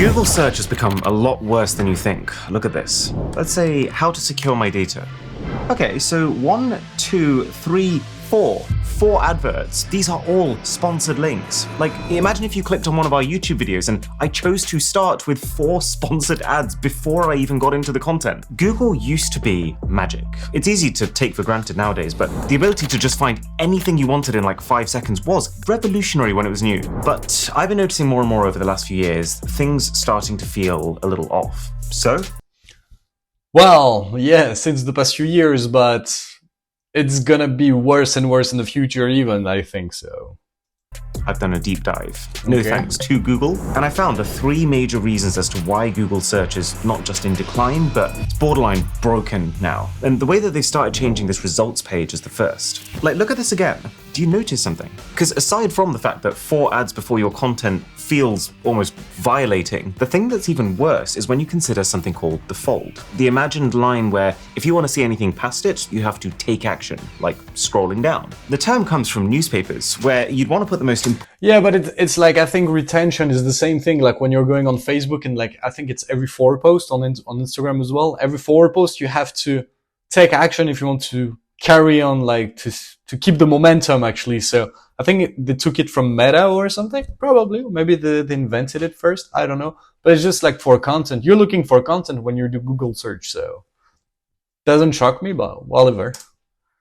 Google search has become a lot worse than you think. Look at this. Let's say, how to secure my data. Okay, so 1, 2, 3, 4. 4 adverts. These are all sponsored links. Like, imagine if you clicked on one of our YouTube videos and I chose to start with 4 sponsored ads before I even got into the content. Google used to be magic. It's easy to take for granted nowadays, but the ability to just find anything you wanted in like 5 seconds was revolutionary when it was new. But I've been noticing more and more over the last few years, things starting to feel a little off. So? Well, yeah, since the past few years, but it's gonna be worse and worse in the future even, I think so. I've done a deep dive, no thanks to Google, and I found the 3 major reasons as to why Google search is not just in decline, but it's borderline broken now. And the way that they started changing this results page is the first. Like, look at this again. Do you notice something? Because aside from the fact that 4 ads before your content feels almost violating, the thing that's even worse is when you consider something called the fold. The imagined line where if you want to see anything past it, you have to take action, like scrolling down. The term comes from newspapers, where you'd want to put the most Yeah, but it's like, I think retention is the same thing. Like when you're going on Facebook and like, I think it's every 4 posts on Instagram as well. Every 4 posts, you have to take action if you want to carry on, like to keep the momentum actually. So I think they took it from Meta or something, probably. Maybe they invented it first. I don't know. But it's just like for content. You're looking for content when you do Google search. So doesn't shock me, but whatever.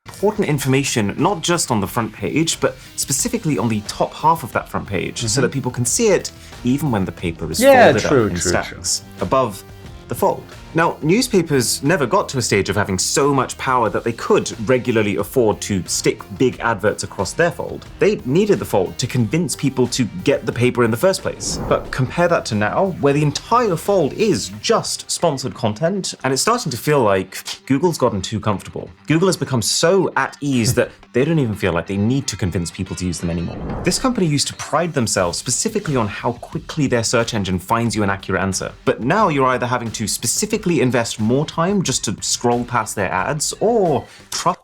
Important information, not just on the front page, but specifically on the top half of that front page, so that people can see it even when the paper is folded up in stacks above the fold. Now, newspapers never got to a stage of having so much power that they could regularly afford to stick big adverts across their fold. They needed the fold to convince people to get the paper in the first place. But compare that to now, where the entire fold is just sponsored content, and it's starting to feel like Google's gotten too comfortable. Google has become so at ease that they don't even feel like they need to convince people to use them anymore. This company used to pride themselves specifically on how quickly their search engine finds you an accurate answer. But now you're either having to specifically invest more time just to scroll past their ads, or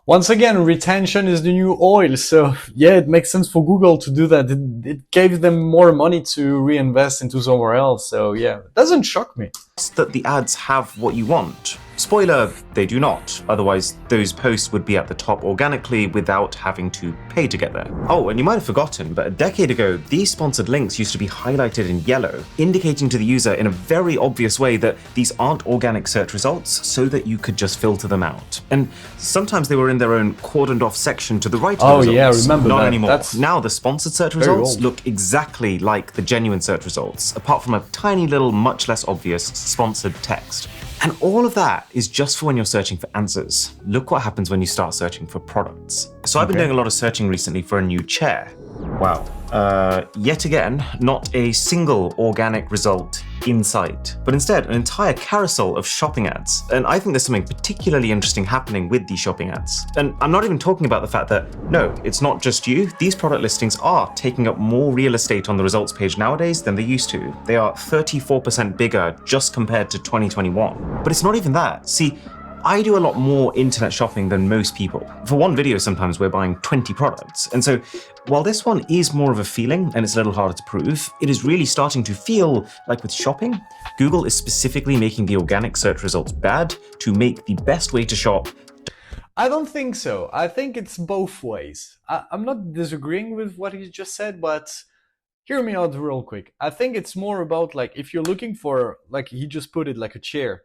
once again, retention is the new oil. So yeah, it makes sense for Google to do that. It gave them more money to reinvest into somewhere else. So yeah, it doesn't shock me. That the ads have what you want. Spoiler, they do not. Otherwise, those posts would be at the top organically without having to pay to get there. Oh, and you might have forgotten, but a decade ago, these sponsored links used to be highlighted in yellow, indicating to the user in a very obvious way that these aren't organic search results, so that you could just filter them out. And sometimes they were in their own cordoned off section to the right of the results. Yeah, remember Not that. anymore. That's now the sponsored search results look exactly like the genuine search results, apart from a tiny little, much less obvious sponsored text. And all of that is just for when you're searching for answers. Look what happens when you start searching for products. So I've been doing a lot of searching recently for a new chair. Wow. Yet again, not a single organic result in sight, but instead an entire carousel of shopping ads. And I think there's something particularly interesting happening with these shopping ads. And I'm not even talking about the fact that, no, it's not just you. These product listings are taking up more real estate on the results page nowadays than they used to. They are 34% bigger just compared to 2021. But it's not even that. See, I do a lot more internet shopping than most people. For one video, sometimes we're buying 20 products. And so while this one is more of a feeling and it's a little harder to prove, it is really starting to feel like with shopping, Google is specifically making the organic search results bad to make the best way to shop. I don't think so. I think it's both ways. I'm not disagreeing with what he just said, but hear me out real quick. I think it's more about like, if you're looking for, like he just put it, like a chair.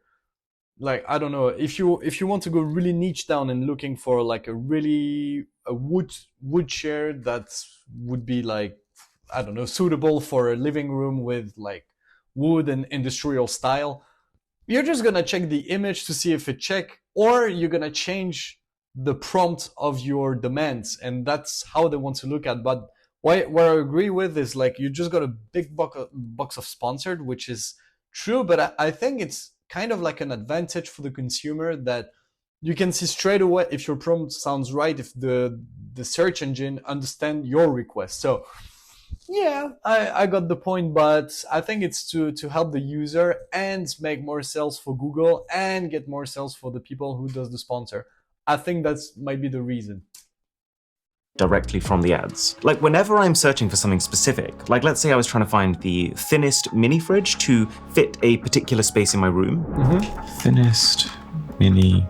Like, I don't know, if you want to go really niche down and looking for like a wood chair that would be like, I don't know, suitable for a living room with like wood and industrial style, you're just gonna check the image to see if it check, or you're gonna change the prompt of your demands, and that's how they want to look at. But what I agree with is like, you just got a big box of sponsored, which is true, but I think it's kind of like an advantage for the consumer that you can see straight away if your prompt sounds right, if the search engine understand your request. So yeah, I got the point, but I think it's to help the user and make more sales for Google and get more sales for the people who does the sponsor. I think that's might be the reason. directly from the ads. Like whenever I'm searching for something specific, like let's say I was trying to find the thinnest mini fridge to fit a particular space in my room. Thinnest mini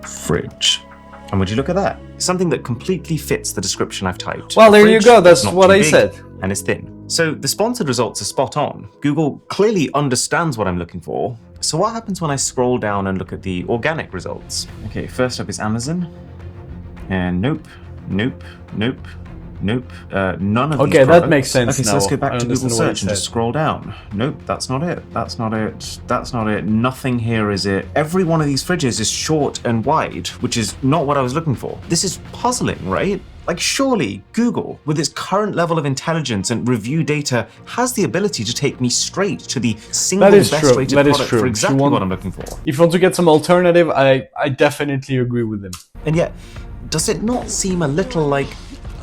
fridge. And would you look at that? Something that completely fits the description I've typed. Well, there you go. That's what I said. And is thin. So the sponsored results are spot on. Google clearly understands what I'm looking for. So what happens when I scroll down and look at the organic results? Okay, first up is Amazon. And nope. None of these Okay, that products. makes sense. Okay, so now. let's go back I to Google understand what search and just scroll down. Nope, that's not it. That's not it. That's not it. Nothing here is it. Every one of these fridges is short and wide, which is not what I was looking for. This is puzzling, right? Like surely Google, with its current level of intelligence and review data, has the ability to take me straight to the single best rated product for exactly what I'm looking for. If you want to get some alternative, I definitely agree with him. And yet, does it not seem a little like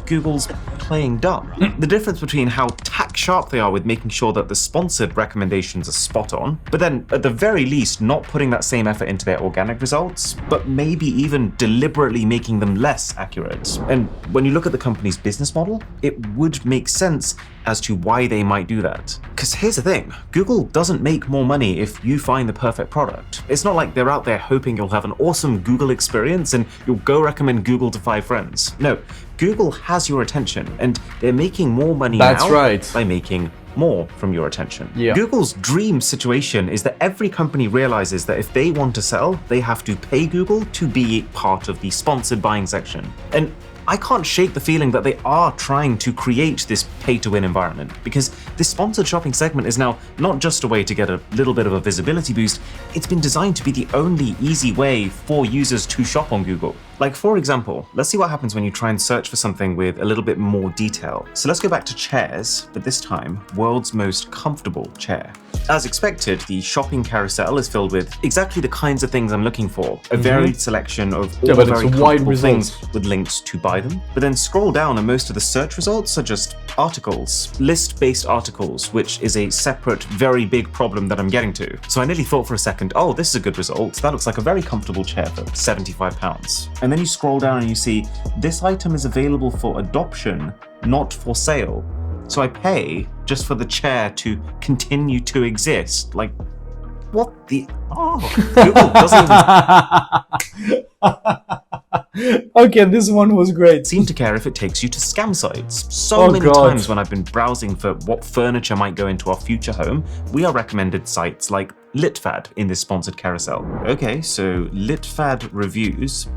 Google's playing dumb? The difference between how tack sharp they are with making sure that the sponsored recommendations are spot on, but then at the very least not putting that same effort into their organic results, but maybe even deliberately making them less accurate. And when you look at the company's business model, it would make sense as to why they might do that. Because here's the thing, Google doesn't make more money if you find the perfect product. It's not like they're out there hoping you'll have an awesome Google experience and you'll go recommend Google to 5 friends. No, Google has your attention and they're making more money now by making more from your attention. Google's dream situation is that every company realizes that if they want to sell, they have to pay Google to be part of the sponsored buying section. And I can't shake the feeling that they are trying to create this pay-to-win environment, because this sponsored shopping segment is now not just a way to get a little bit of a visibility boost, it's been designed to be the only easy way for users to shop on Google. Like for example, let's see what happens when you try and search for something with a little bit more detail. So let's go back to chairs, but this time, world's most comfortable chair. As expected, the shopping carousel is filled with exactly the kinds of things I'm looking for. A varied selection of all very comfortable things with links to buy them. But then scroll down and most of the search results are just articles, list-based articles, which is a separate, very big problem that I'm getting to. So I nearly thought for a second, oh, this is a good result. That looks like a very comfortable chair for £75. And then you scroll down and you see, this item is available for adoption, not for sale. So I pay just for the chair to continue to exist. Like, what the? Oh, Google doesn't even. Okay, this one was great. Seem to care if it takes you to scam sites. So many times when I've been browsing for what furniture might go into our future home, we are recommended sites like Litfad in this sponsored carousel. Okay, so Litfad reviews.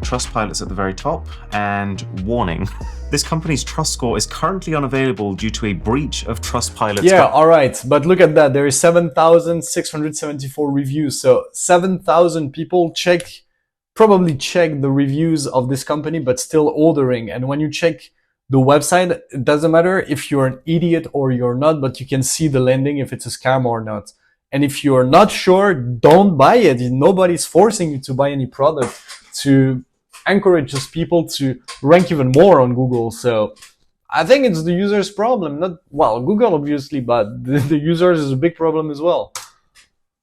Trustpilot's at the very top, and warning. This company's trust score is currently unavailable due to a breach of Trustpilot's. Yeah, alright, but look at that. There is 7,674 reviews. So 7,000 people probably check the reviews of this company, but still ordering. And when you check the website, it doesn't matter if you're an idiot or you're not, but you can see the landing if it's a scam or not. And if you're not sure, don't buy it. Nobody's forcing you to buy any product to encourage those people to rank even more on Google. So I think it's the user's problem, not, well, Google obviously, but the users is a big problem as well.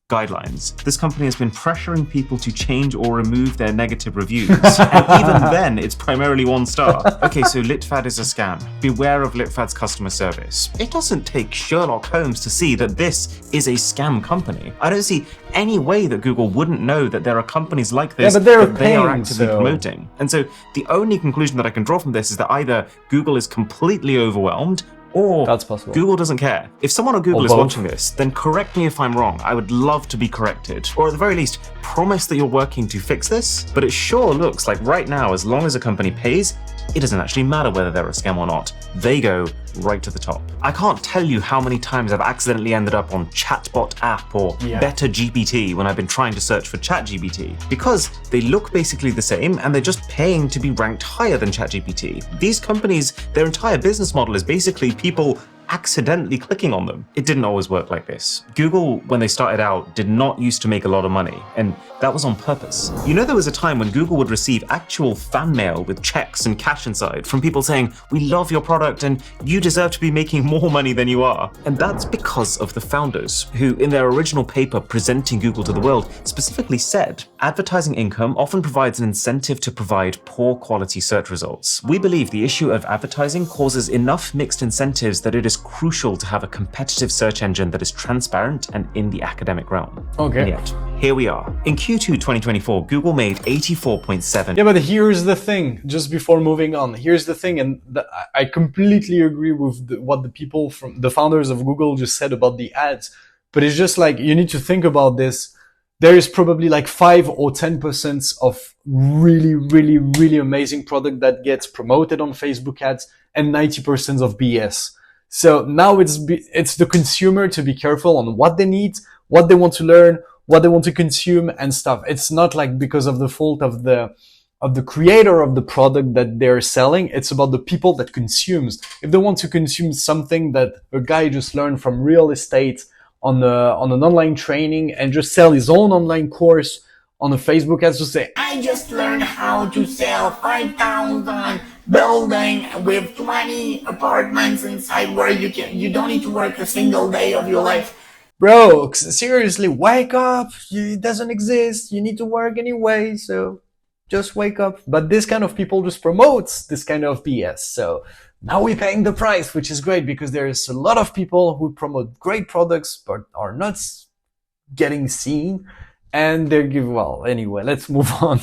Guidelines. This company has been pressuring people to change or remove their negative reviews. And even then, it's primarily 1 star. Okay, so Litfad is a scam. Beware of Litfad's customer service. It doesn't take Sherlock Holmes to see that this is a scam company. I don't see any way that Google wouldn't know that there are companies like this that they are actively promoting. And so the only conclusion that I can draw from this is that either Google is completely overwhelmed, or that's possible. Google doesn't care. If someone on Google is watching this, then correct me if I'm wrong. I would love to be corrected. Or at the very least, promise that you're working to fix this. But it sure looks like right now, as long as a company pays, it doesn't actually matter whether they're a scam or not. They go right to the top. I can't tell you how many times I've accidentally ended up on Chatbot app or Better GPT when I've been trying to search for ChatGPT, because they look basically the same and they're just paying to be ranked higher than ChatGPT. These companies, their entire business model is basically people accidentally clicking on them. It didn't always work like this. Google, when they started out, did not used to make a lot of money, and that was on purpose. You know, there was a time when Google would receive actual fan mail with checks and cash inside from people saying, "We love your product and you deserve to be making more money than you are." And that's because of the founders, who in their original paper presenting Google to the world specifically said, advertising income often provides an incentive to provide poor quality search results. We believe the issue of advertising causes enough mixed incentives that it is crucial to have a competitive search engine that is transparent and in the academic realm. Okay. And yet, here we are. In Q2 2024, Google made 84.7. Yeah, but here's the thing, just before moving on, here's the thing, and I completely agree with what the people from the founders of Google just said about the ads, but it's just like, you need to think about this. There is probably like 5 or 10% of really amazing product that gets promoted on Facebook ads and 90% of BS. So now it's the consumer to be careful on what they need, what they want to learn, what they want to consume and stuff. It's not like because of the fault of the creator of the product that they're selling. It's about the people that consumes. If they want to consume something that a guy just learned from real estate on an online training and just sell his own online course on a Facebook ads to say, "I just learned how to sell 5,000 building with 20 apartments inside where you don't need to work a single day of your life." bro, seriously, wake up. It doesn't exist. You need to work anyway, so just wake up. But this kind of people just promotes this kind of BS. So now we're paying the price, which is great because there's a lot of people who promote great products but are not getting seen. And they give, well, anyway, let's move on.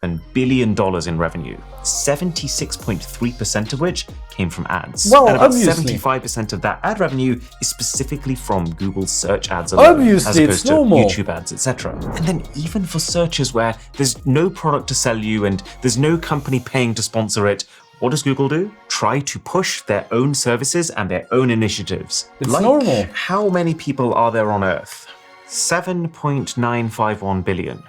$1 billion in revenue, 76.3% of which came from ads. Well, and about obviously. 75% of that ad revenue is specifically from Google search ads alone, Obviously, as opposed it's to normal. YouTube ads, etc. And then even for searches where there's no product to sell you and there's no company paying to sponsor it, what does Google do? Try to push their own services and their own initiatives. It's normal. How many people are there on Earth? 7.951 billion.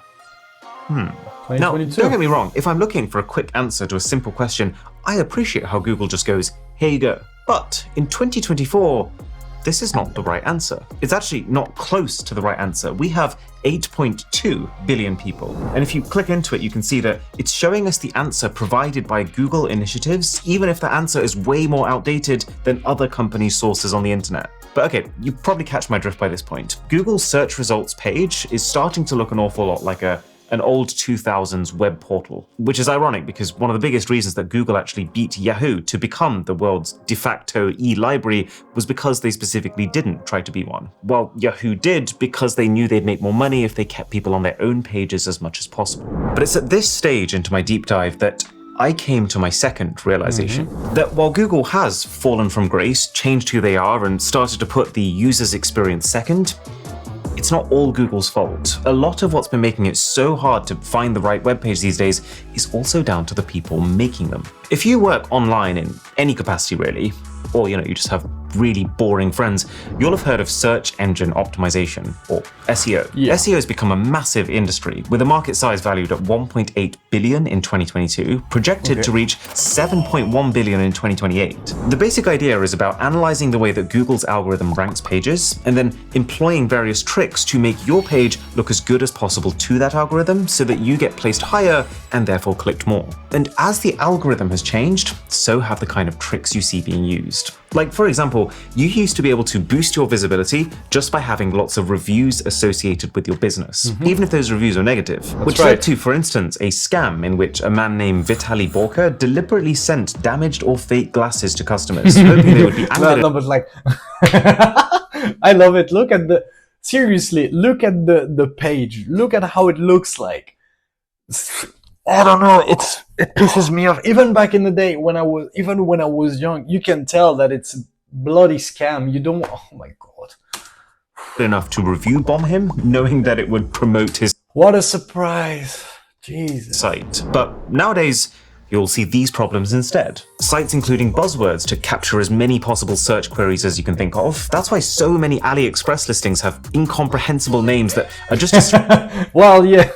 Now, 2022. don't get me wrong, if I'm looking for a quick answer to a simple question, I appreciate how Google just goes, "Here you go." But in 2024, this is not the right answer. It's actually not close to the right answer. We have 8.2 billion people. And if you click into it, you can see that it's showing us the answer provided by Google initiatives, even if the answer is way more outdated than other companies' sources on the internet. But okay, you probably catch my drift by this point. Google's search results page is starting to look an awful lot like an old 2000s web portal, which is ironic because one of the biggest reasons that Google actually beat Yahoo to become the world's de facto e-library was because they specifically didn't try to be one, while Yahoo did because they knew they'd make more money if they kept people on their own pages as much as possible. But it's at this stage into my deep dive that I came to my second realization, that while Google has fallen from grace, changed who they are, and started to put the user's experience second, it's not all Google's fault. A lot of what's been making it so hard to find the right web page these days is also down to the people making them. If you work online in any capacity really, or you just have really boring friends, you'll have heard of search engine optimization, or SEO. Yeah. SEO has become a massive industry, with a market size valued at 1.8 billion in 2022, projected to reach 7.1 billion in 2028. The basic idea is about analyzing the way that Google's algorithm ranks pages, and then employing various tricks to make your page look as good as possible to that algorithm so that you get placed higher and therefore clicked more. And as the algorithm has changed, so have the kind of tricks you see being used. Like, for example, you used to be able to boost your visibility just by having lots of reviews associated with your business, even if those reviews are negative, which led to, for instance, a scam in which a man named Vitaly Borka deliberately sent damaged or fake glasses to customers, hoping they would be angered. No, but like, I love it. Look at seriously, look at the page. Look at how it looks like. I don't know. It pisses me off. Even back in the day when I was young, you can tell that it's a bloody scam. You don't. Oh my god. Enough to review bomb him, knowing that it would promote his What a surprise. Jesus. site. But nowadays, you'll see these problems instead. Sites including buzzwords to capture as many possible search queries as you can think of. That's why so many AliExpress listings have incomprehensible names that are just Well, yeah.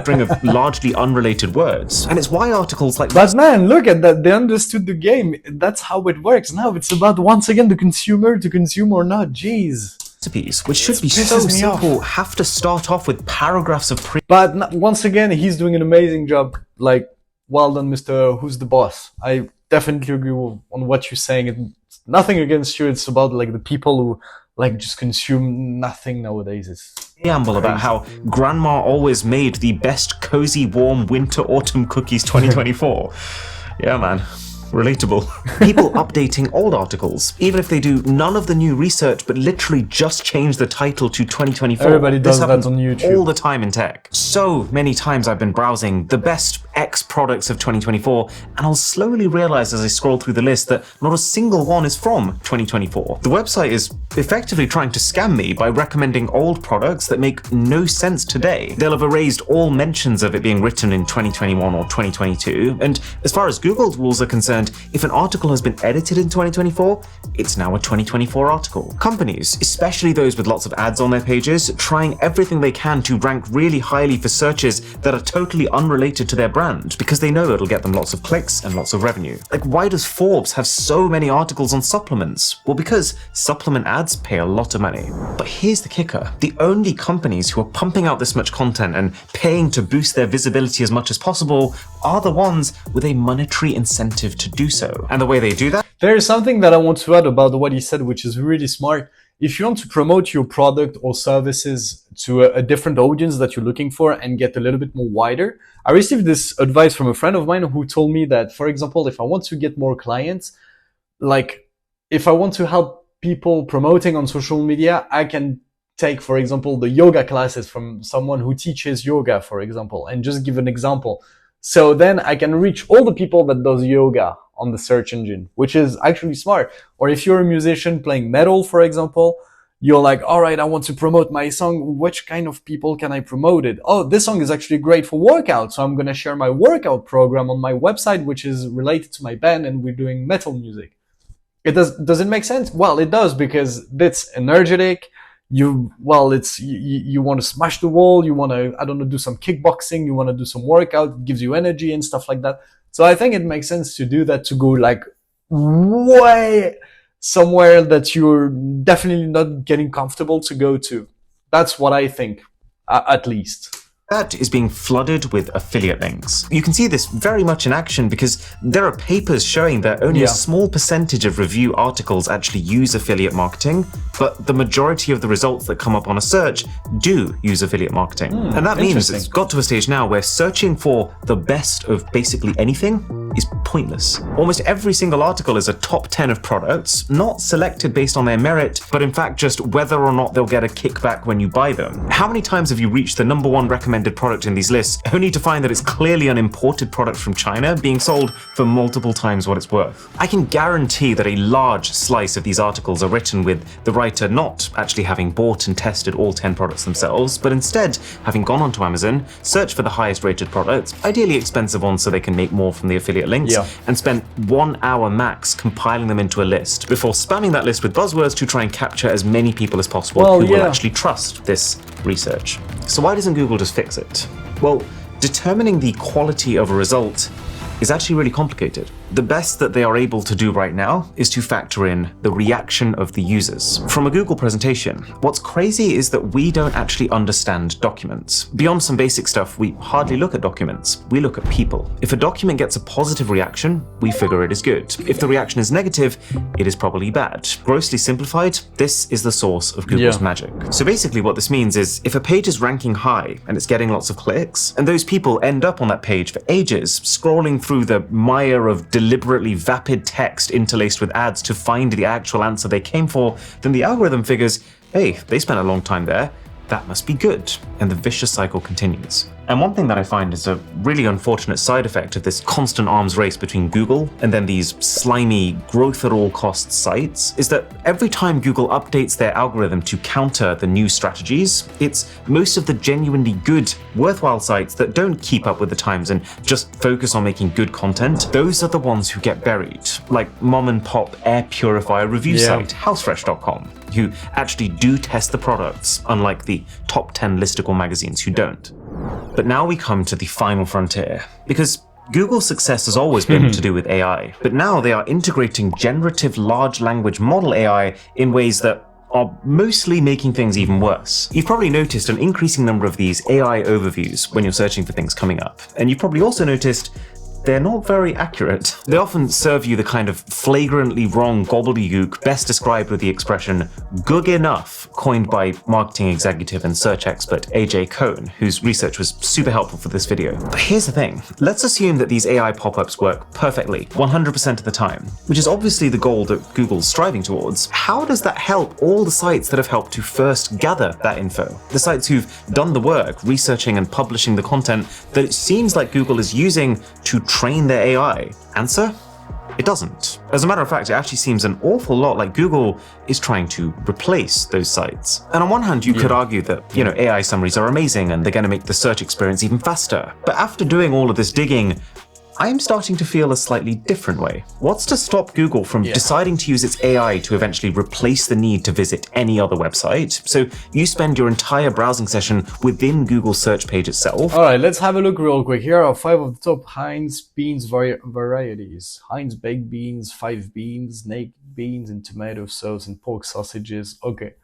string of largely unrelated words. And it's why articles like But man, look at that. They understood the game. That's how it works. Now it's about, once again, the consumer to consume or not. Jeez. recipes, which should be so pisses me simple, have to start off with paragraphs of But once again, he's doing an amazing job. Like, well done, Mr. Who's the Boss. I definitely agree on what you're saying. It's nothing against you. It's about like the people who like just consume nothing nowadays. It's preamble about how grandma always made the best cozy warm winter autumn cookies 2024. Yeah, man. Relatable. People updating old articles, even if they do none of the new research but literally just change the title to 2024. Everybody does this that on YouTube. all the time in tech. So many times I've been browsing the best X products of 2024, and I'll slowly realize as I scroll through the list that not a single one is from 2024. The website is effectively trying to scam me by recommending old products that make no sense today. They'll have erased all mentions of it being written in 2021 or 2022, and as far as Google's rules are concerned, if an article has been edited in 2024, it's now a 2024 article. Companies, especially those with lots of ads on their pages, trying everything they can to rank really highly for searches that are totally unrelated to their brand, because they know it'll get them lots of clicks and lots of revenue. Like, why does Forbes have so many articles on supplements? Well, because supplement ads pay a lot of money. But here's the kicker. The only companies who are pumping out this much content and paying to boost their visibility as much as possible are the ones with a monetary incentive to do so. And the way they do that? There is something that I want to add about what he said, which is really smart. If you want to promote your product or services to a different audience that you're looking for and get a little bit more wider, I received this advice from a friend of mine who told me that, for example, if I want to get more clients, like if I want to help people promoting on social media, I can take, for example, the yoga classes from someone who teaches yoga, for example, and just give an example. So then I can reach all the people that does yoga on the search engine, which is actually smart. Or if you're a musician playing metal, for example, you're like, all right, I want to promote my song. Which kind of people can I promote it? Oh, this song is actually great for workout. So I'm going to share my workout program on my website, which is related to my band, and we're doing metal music. Does it make sense? Well, it does, because it's energetic. You want to smash the wall, you want to, I don't know, do some kickboxing, you want to do some workout, it gives you energy and stuff like that. So I think it makes sense to do that, to go like way somewhere that you're definitely not getting comfortable to go to. That's what I think, at least. That is being flooded with affiliate links. You can see this very much in action because there are papers showing that only a small percentage of review articles actually use affiliate marketing, but the majority of the results that come up on a search do use affiliate marketing. And that means it's got to a stage now where searching for the best of basically anything is pointless. Almost every single article is a top 10 of products, not selected based on their merit, but in fact just whether or not they'll get a kickback when you buy them. How many times have you reached the #1 recommended product in these lists, only to find that it's clearly an imported product from China being sold for multiple times what it's worth? I can guarantee that a large slice of these articles are written with the writer not actually having bought and tested all 10 products themselves, but instead having gone onto Amazon, searched for the highest rated products, ideally expensive ones so they can make more from the affiliate links, and spent 1 hour max compiling them into a list before spamming that list with buzzwords to try and capture as many people as possible who will actually trust this research. So why doesn't Google just fix it? Well, determining the quality of a result is actually really complicated. The best that they are able to do right now is to factor in the reaction of the users. From a Google presentation, what's crazy is that we don't actually understand documents. Beyond some basic stuff, we hardly look at documents. We look at people. If a document gets a positive reaction, we figure it is good. If the reaction is negative, it is probably bad. Grossly simplified, this is the source of Google's magic. So basically what this means is if a page is ranking high and it's getting lots of clicks, and those people end up on that page for ages, scrolling through the mire of deliberately vapid text interlaced with ads to find the actual answer they came for, then the algorithm figures, hey, they spent a long time there, that must be good, and the vicious cycle continues. And one thing that I find is a really unfortunate side effect of this constant arms race between Google and then these slimy growth at all costs sites is that every time Google updates their algorithm to counter the new strategies, it's most of the genuinely good, worthwhile sites that don't keep up with the times and just focus on making good content. Those are the ones who get buried, like mom and pop air purifier review site, housefresh.com, who actually do test the products, unlike the top 10 listicle magazines who don't. But now we come to the final frontier, because Google's success has always been to do with AI, but now they are integrating generative large language model AI in ways that are mostly making things even worse. You've probably noticed an increasing number of these AI overviews when you're searching for things coming up, and you've probably also noticed they're not very accurate. They often serve you the kind of flagrantly wrong gobbledygook best described with the expression "good enough," coined by marketing executive and search expert AJ Cohn, whose research was super helpful for this video. But here's the thing. Let's assume that these AI pop-ups work perfectly, 100% of the time, which is obviously the goal that Google's striving towards. How does that help all the sites that have helped to first gather that info? The sites who've done the work, researching and publishing the content that it seems like Google is using to train their AI? Answer? It doesn't. As a matter of fact, it actually seems an awful lot like Google is trying to replace those sites. And on one hand, you could argue that, AI summaries are amazing and they're going to make the search experience even faster. But after doing all of this digging, I'm starting to feel a slightly different way. What's to stop Google from deciding to use its AI to eventually replace the need to visit any other website? So you spend your entire browsing session within Google's search page itself. All right, let's have a look real quick. Here are 5 of the top Heinz beans varieties. Heinz baked beans, 5 beans, naked beans, and tomato sauce, and pork sausages. Okay.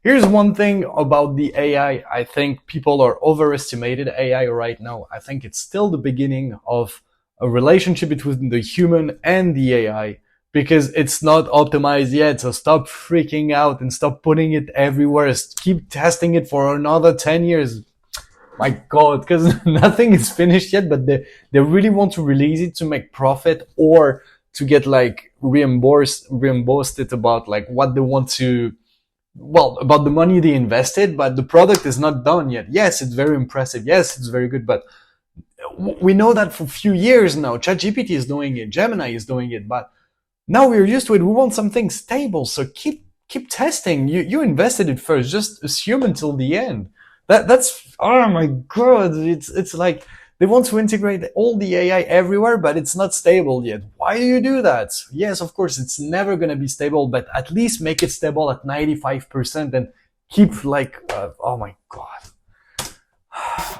Here's one thing about the AI. I think people are overestimated AI right now. I think it's still the beginning of a relationship between the human and the AI, because it's not optimized yet. So stop freaking out and stop putting it everywhere. Keep testing it for another 10 years. My God, because nothing is finished yet, but they really want to release it to make profit or to get like reimbursed it about like what they want to, well, about the money they invested, but the product is not done yet. Yes, it's very impressive. Yes, it's very good, but we know that for a few years now. ChatGPT is doing it, Gemini is doing it, but now we're used to it. We want something stable, so keep testing. You invested it first. Just assume until the end. That's oh my God. It's like they want to integrate all the AI everywhere, but it's not stable yet. Why do you do that? Yes, of course, it's never going to be stable, but at least make it stable at 95% and keep like oh my God.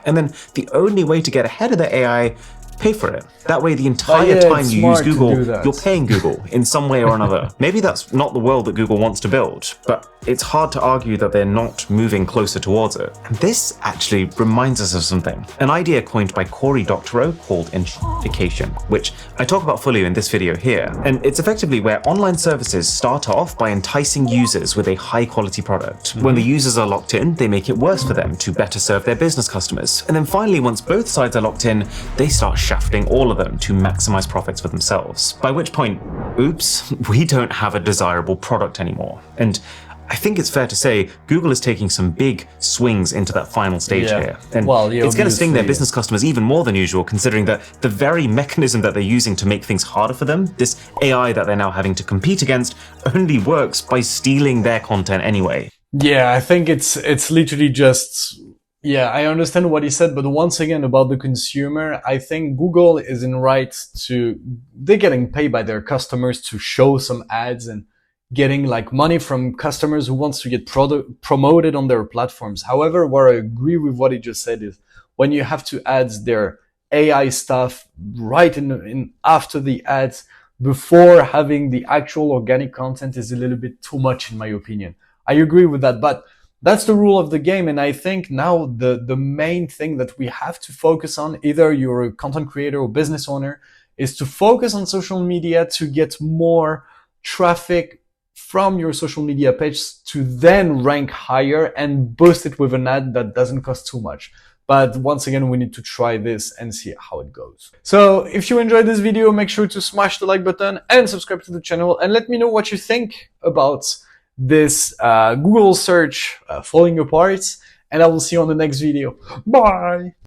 And then the only way to get ahead of the AI, pay for it. That way the entire time you use Google, you're paying Google in some way or another. Maybe that's not the world that Google wants to build, but it's hard to argue that they're not moving closer towards it. And this actually reminds us of something. An idea coined by Cory Doctorow called Ination, which I talk about fully in this video here. And it's effectively where online services start off by enticing users with a high quality product. When the users are locked in, they make it worse for them to better serve their business customers. And then finally, once both sides are locked in, they start shafting all of them to maximize profits for themselves. By which point, oops, we don't have a desirable product anymore. And I think it's fair to say Google is taking some big swings into that final stage here. And it's going to sting their business customers even more than usual, considering that the very mechanism that they're using to make things harder for them, this AI that they're now having to compete against, only works by stealing their content anyway. Yeah, I think it's literally just... Yeah, I understand what he said, but once again, about the consumer, I think Google is in right to... They're getting paid by their customers to show some ads and getting like money from customers who wants to get promoted on their platforms. However, where I agree with what he just said is when you have to add their AI stuff right in after the ads before having the actual organic content is a little bit too much, in my opinion. I agree with that, but that's the rule of the game. And I think now the main thing that we have to focus on, either you're a content creator or business owner, is to focus on social media to get more traffic from your social media page to then rank higher and boost it with an ad that doesn't cost too much. But once again, we need to try this and see how it goes. So if you enjoyed this video, make sure to smash the like button and subscribe to the channel and let me know what you think about this Google search falling apart, and I will see you on the next video. Bye!